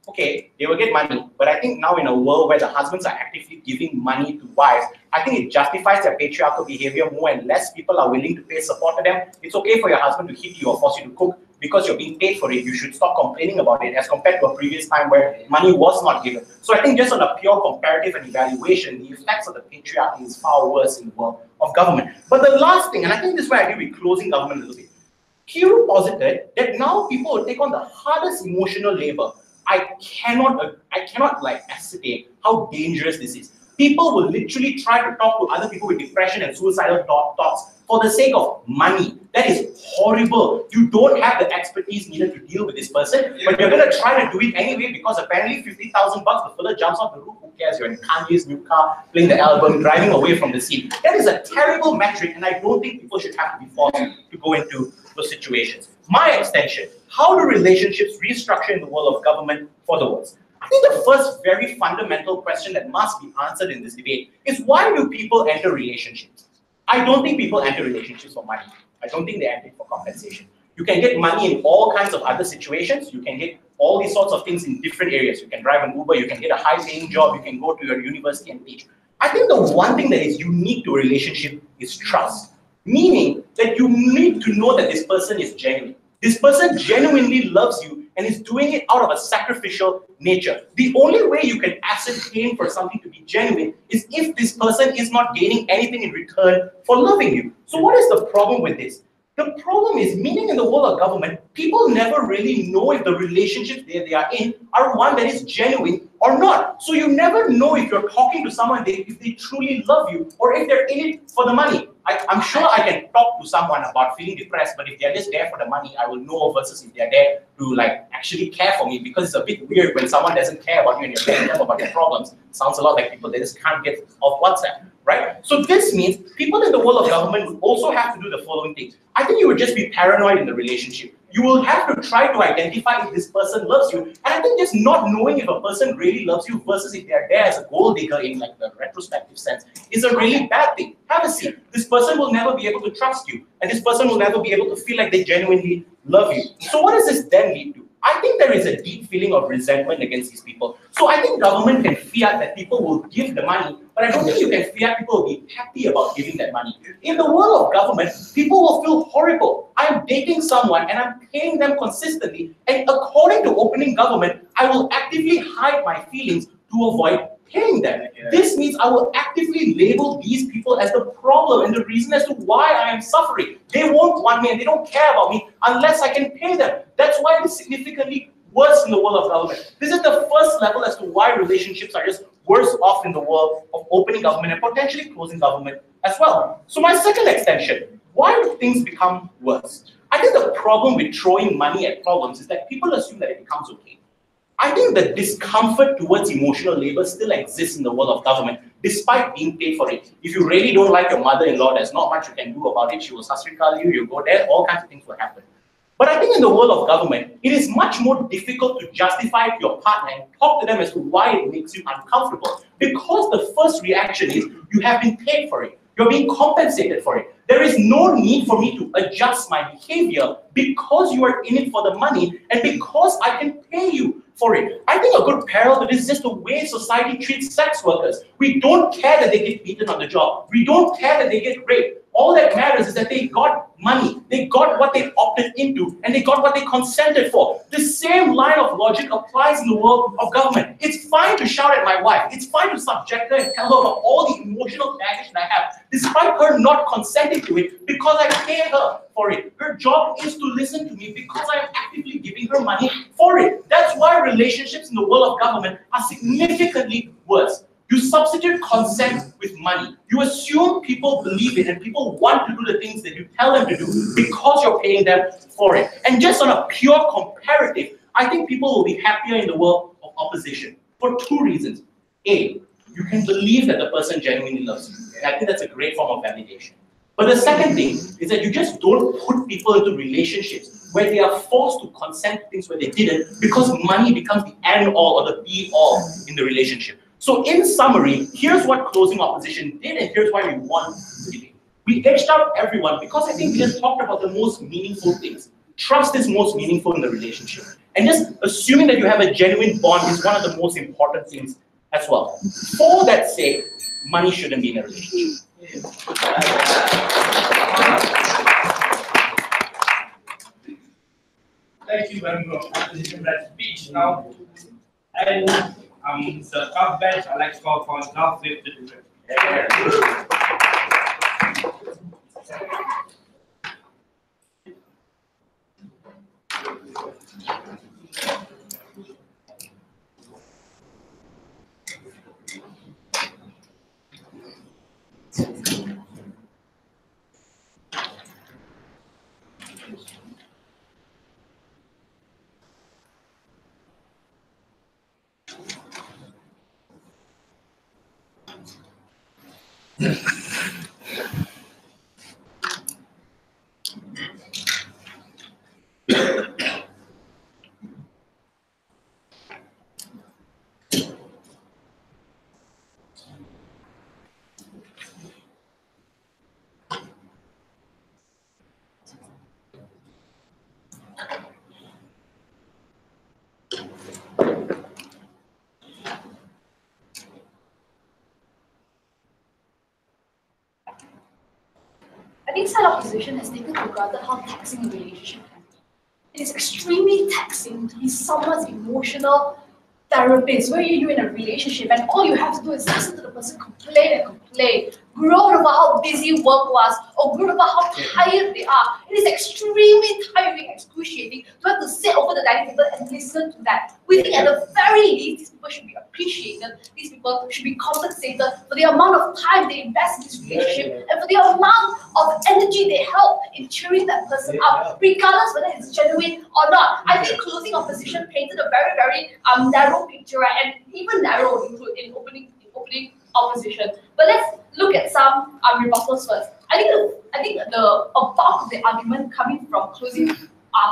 Okay, they will get money, but I think now in a world where the husbands are actively giving money to wives, I think it justifies their patriarchal behavior more and less people are willing to pay support to them. It's okay for your husband to hit you or force you to cook because you're being paid for it. You should stop complaining about it as compared to a previous time where money was not given. So I think just on a pure comparative and evaluation, the effects of the patriarchy is far worse in the world of government. But the last thing, and I think this is where I agree with closing government a little bit, Kiru posited that now people will take on the hardest emotional labor. I cannot like ascertain how dangerous this is. People will literally try to talk to other people with depression and suicidal thoughts for the sake of money. That is horrible. You don't have the expertise needed to deal with this person, but you're going to try to do it anyway because apparently $50,000, the fella jumps off the roof. Who cares? You're in Kanye's new car, playing the album, driving away from the scene. That is a terrible metric, and I don't think people should have to be forced to go into those situations. My extension, how do relationships restructure in the world of government for the worse? I think the first very fundamental question that must be answered in this debate is, why do people enter relationships? I don't think people enter relationships for money. I don't think they enter it for compensation. You can get money in all kinds of other situations. You can get all these sorts of things in different areas. You can drive an Uber, you can get a high-paying job, you can go to your university and teach. I think the one thing that is unique to a relationship is trust. Meaning that you need to know that this person is genuine. This person genuinely loves you and is doing it out of a sacrificial nature. The only way you can ascertain for something to be genuine is if this person is not gaining anything in return for loving you. So what is the problem with this? The problem is, meaning in the world of government, people never really know if the relationships they are in are one that is genuine or not. So you never know if you're talking to someone, if they truly love you, or if they're in it for the money. I'm sure I can talk to someone about feeling depressed, but if they're just there for the money, I will know, versus if they're there to actually care for me, because it's a bit weird when someone doesn't care about you and you're telling them about your problems. It sounds a lot like people they just can't get off WhatsApp, right? So this means people in the world of government will also have to do the following things. I think you would just be paranoid in the relationship. You will have to try to identify if this person loves you. And I think just not knowing if a person really loves you versus if they're there as a gold digger in the retrospective sense is a really bad thing. Have a seat. This person will never be able to trust you. And this person will never be able to feel like they genuinely love you. So what does this then lead to? I think there is a deep feeling of resentment against these people. So I think government can fiat that people will give the money, but I don't think you can fiat people will be happy about giving that money. In the world of government, people will feel horrible. I'm dating someone and I'm paying them consistently, and according to opening government, I will actively hide my feelings to avoid paying them. This means I will actively label these people as the problem and the reason as to why I am suffering. They won't want me and they don't care about me unless I can pay them. That's why it is significantly worse in the world of government. This is the first level as to why relationships are just worse off in the world of opening government and potentially closing government as well. So my second extension, why do things become worse? I think the problem with throwing money at problems is that people assume that it becomes okay. I think the discomfort towards emotional labor still exists in the world of government, despite being paid for it. If you really don't like your mother-in-law, there's not much you can do about it. She will sacrifice you, you go there, all kinds of things will happen. But I think in the world of government, it is much more difficult to justify to your partner and talk to them as to why it makes you uncomfortable. Because the first reaction is, you have been paid for it. You're being compensated for it. There is no need for me to adjust my behavior because you are in it for the money and because I can pay you for it. I think a good parallel to this is just the way society treats sex workers. We don't care that they get beaten on the job. We don't care that they get raped. All that matters is that they got money. They got what they opted into, and they got what they consented for. The same line of logic applies in the world of government. It's fine to shout at my wife. It's fine to subject her and tell her about all the emotional baggage that I have, despite her not consenting to it, because I pay her for it. Her job is to listen to me because I am actively giving her money for it. That's why relationships in the world of government are significantly worse. You substitute consent with money. You assume people believe it and people want to do the things that you tell them to do because you're paying them for it. And just on a pure comparative, I think people will be happier in the world of opposition for two reasons. A, you can believe that the person genuinely loves you. And I think that's a great form of validation. But the second thing is that you just don't put people into relationships where they are forced to consent to things where they didn't, because money becomes the end-all or the be-all in the relationship. So in summary, here's what closing opposition did, and here's why we won the debate. We edged out everyone because I think we just talked about the most meaningful things. Trust is most meaningful in the relationship. And just assuming that you have a genuine bond is one of the most important things as well. For that sake, money shouldn't be in a relationship. Thank you very much for that speech. Now, and the top bench, I'd like to call for now flip the debate. inside opposition has taken for granted how taxing a relationship can be. It is extremely taxing to be someone's emotional therapist, where you're in a relationship and all you have to do is listen to the person complain and complain, groan about how busy work was, or groan about how tired they are. It is extremely tiring, excruciating to have to sit over the dining table and listen to that. We think at the very least, these people should be appreciated, these people should be compensated for the amount of time they invest in this relationship and for the amount of energy they help in cheering that person up, regardless whether it's genuine or not. I think closing opposition painted a very, very narrow picture, right? And even narrow in opening opposition. But let's look at some rebuttals first. I think the bulk of the argument coming from closing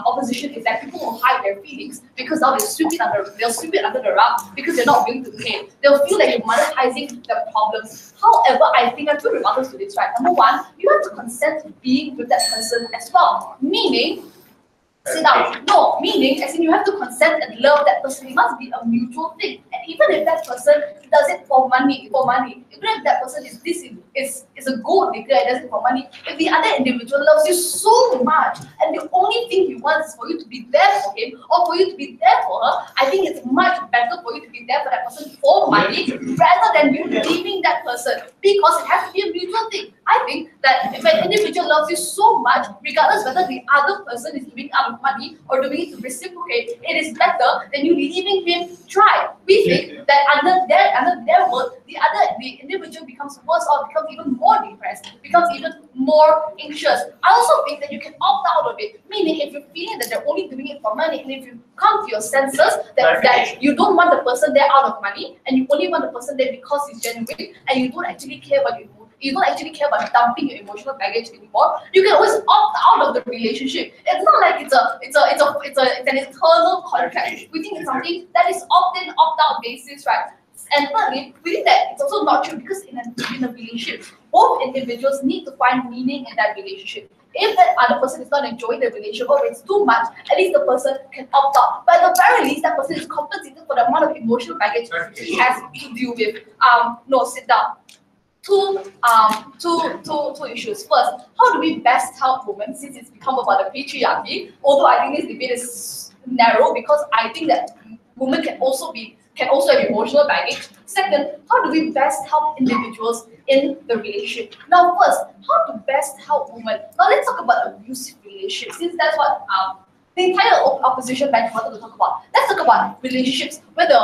opposition is that people will hide their feelings because now they'll sweep it under the rug because they're not willing to pay. They'll feel like you're monetizing their problems. However, I think I have two rebuttals to this, right? Number one, you have to consent to being with that person as well. Meaning, sit down. No, meaning as in you have to consent and love that person. It must be a mutual thing. And even if that person does it for money, even if that person is a gold digger and does it for money, if the other individual loves you so much and the only thing he wants is for you to be there for him or for you to be there for her, I think it's much better for you to be there for that person for money rather than you leaving that person, because it has to be a mutual thing. I think that if an individual loves you so much, regardless whether the other person is doing it out of money or doing it to reciprocate, it is better than you leaving him dry. We think that under their word, the individual becomes worse or becomes even more depressed, becomes even more anxious. I also think that you can opt out of it, meaning if you're feeling that they're only doing it for money, and if you come to your senses that you don't want the person there out of money and you only want the person there because he's genuine and you don't actually care about dumping your emotional baggage anymore, you can always opt out of the relationship. It's not like it's an internal contract. We think it's something that is opt-in, opt-out basis, right? And thirdly, we think that it's also not true because in a relationship, both individuals need to find meaning in that relationship. If that other person is not enjoying the relationship or it's too much, at least the person can opt out. But at the very least, that person is compensated for the amount of emotional baggage he has to deal with. No, sit down. Two issues. First, how do we best help women, since it's become about the patriarchy? Although I think this debate is narrow because I think that women can also have emotional baggage. Second, how do we best help individuals in the relationship? Now, first, how to best help women? Now, let's talk about abusive relationships, since that's what the entire opposition bench wanted to talk about. Let's talk about relationships whether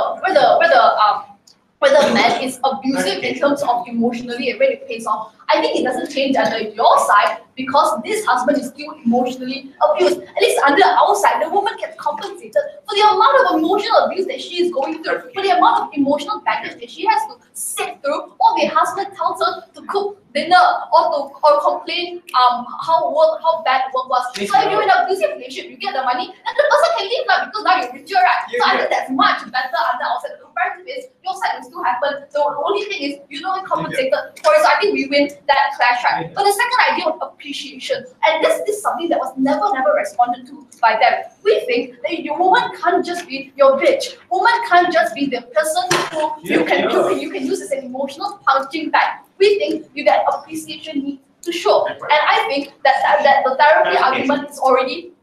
a man is abusive in terms of emotionally and when it pays off. I think it doesn't change under your side because this husband is still emotionally abused. At least under our side, the woman gets compensated for the amount of emotional abuse that she is going through, for the amount of emotional baggage that she has to sit through, or the husband tells her to cook dinner or complain how bad work was. So if you're in an abusive relationship, you get the money, and the person can leave because now you're richer, right? So I think that's much better under our side. The comparative is your side will still happen. The only thing is you don't get compensated for it. So I think we win that clash, right? But the second idea of appreciation, and this is something that was never responded to by them. We think that your woman can't just be your bitch. Woman can't just be the person who you can use as an emotional punching bag. We think you get appreciation needs to show, and I think that the therapy argument is already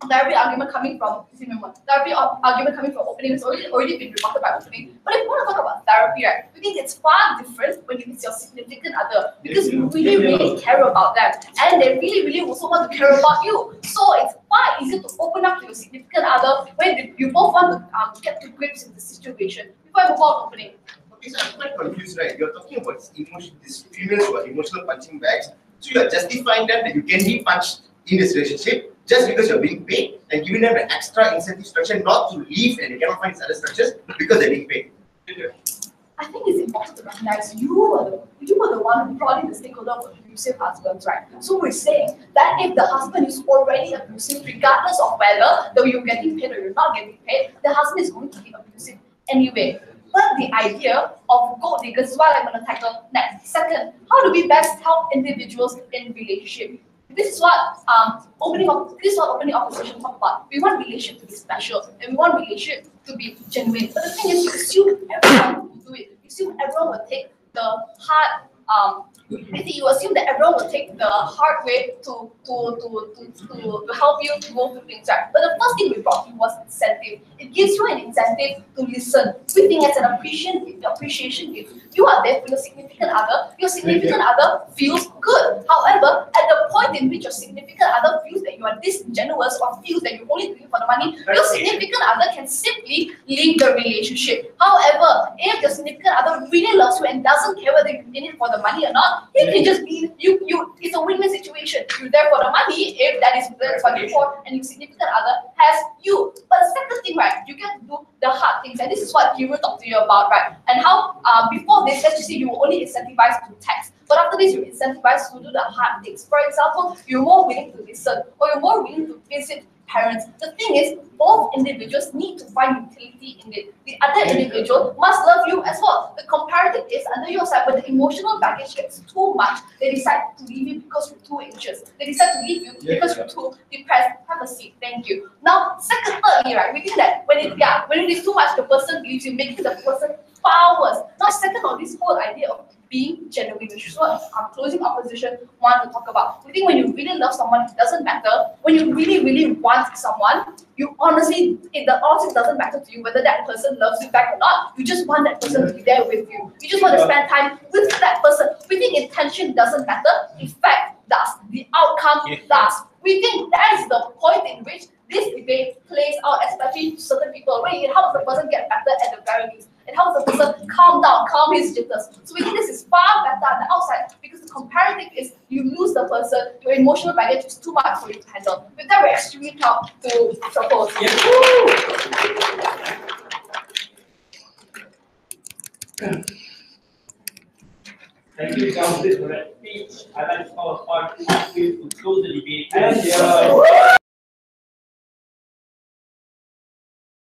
therapy argument coming from opening has already been rebutted by opening. But if you want to talk about therapy, right, we think it's far different when it's your significant other, because you really care about them and they really also want to care about you. So it's far easier to open up to your significant other when you both want to get to grips with the situation. Before I move on opening. Okay, so I'm quite confused, right? You're talking about these females who are emotional punching bags. So you're justifying them that you can be punched in this relationship just because you're being paid and giving them an extra incentive structure not to leave and they cannot find these other structures because they're being paid. I think it's important to recognize you were the one who brought in the stakeholder of abusive husbands, right? So we're saying that if the husband is already abusive, regardless of whether you're getting paid or you're not getting paid, the husband is going to be abusive anyway. But the idea of gold diggers is what I'm going to tackle next. Second, how do we best help individuals in relationship? This is what opening opposition talk about. We want relationship to be special and we want relationship to be genuine. But the thing is, you assume everyone will do it. You assume everyone will take the hard I think you assume that everyone will take the hard way to help you to go through things, right? But the first thing we brought you was incentive. It gives you an incentive to listen. We think as an appreciation gift, you are there for your significant other. Your significant other feels good. However, at the point in which your significant other feels that you are disingenuous or feels that you only do it for the money, your significant other can simply leave the relationship. However, if your significant other really loves you and doesn't care whether you're in it for the money or not, he can just be you. It's a win-win situation. You're there for the money if that is what you want, and your significant other has you. But the second thing, right? You get to do the hard things, and this is what he will talk to you about, right? And how before this, let's just say you were only incentivized to text, but after this, you're incentivized to do the hard things. For example, you're more willing to listen, or you're more willing to visit parents. The thing is, both individuals need to find utility in it. The other individual must love you as well. The comparative is under your side, when the emotional baggage gets too much, they decide to leave you because you're too anxious. They decide to leave you because you're too depressed. Have a seat, thank you. Now, thirdly, right, we think that when it is too much, the person leaves you, making the person far worse. Now, second on this whole idea of being genuine, which is what our closing opposition want to talk about. We think when you really love someone, it doesn't matter. When you really, really want someone, it honestly doesn't matter to you whether that person loves you back or not. You just want that person to be there with you. You just want to spend time with that person. We think intention doesn't matter. In fact, does. The outcome does. We think that is the point in which this debate plays out, especially to certain people, where it helps the person get better at the very least. It helps the person calm down, calm his jitters. So we think this is far better on the outside, because the comparative is you lose the person, your emotional baggage is too much for you to handle. With that, we're extremely proud to propose. Thank you, Councillor, for that speech. I'd like to call upon you to close the debate.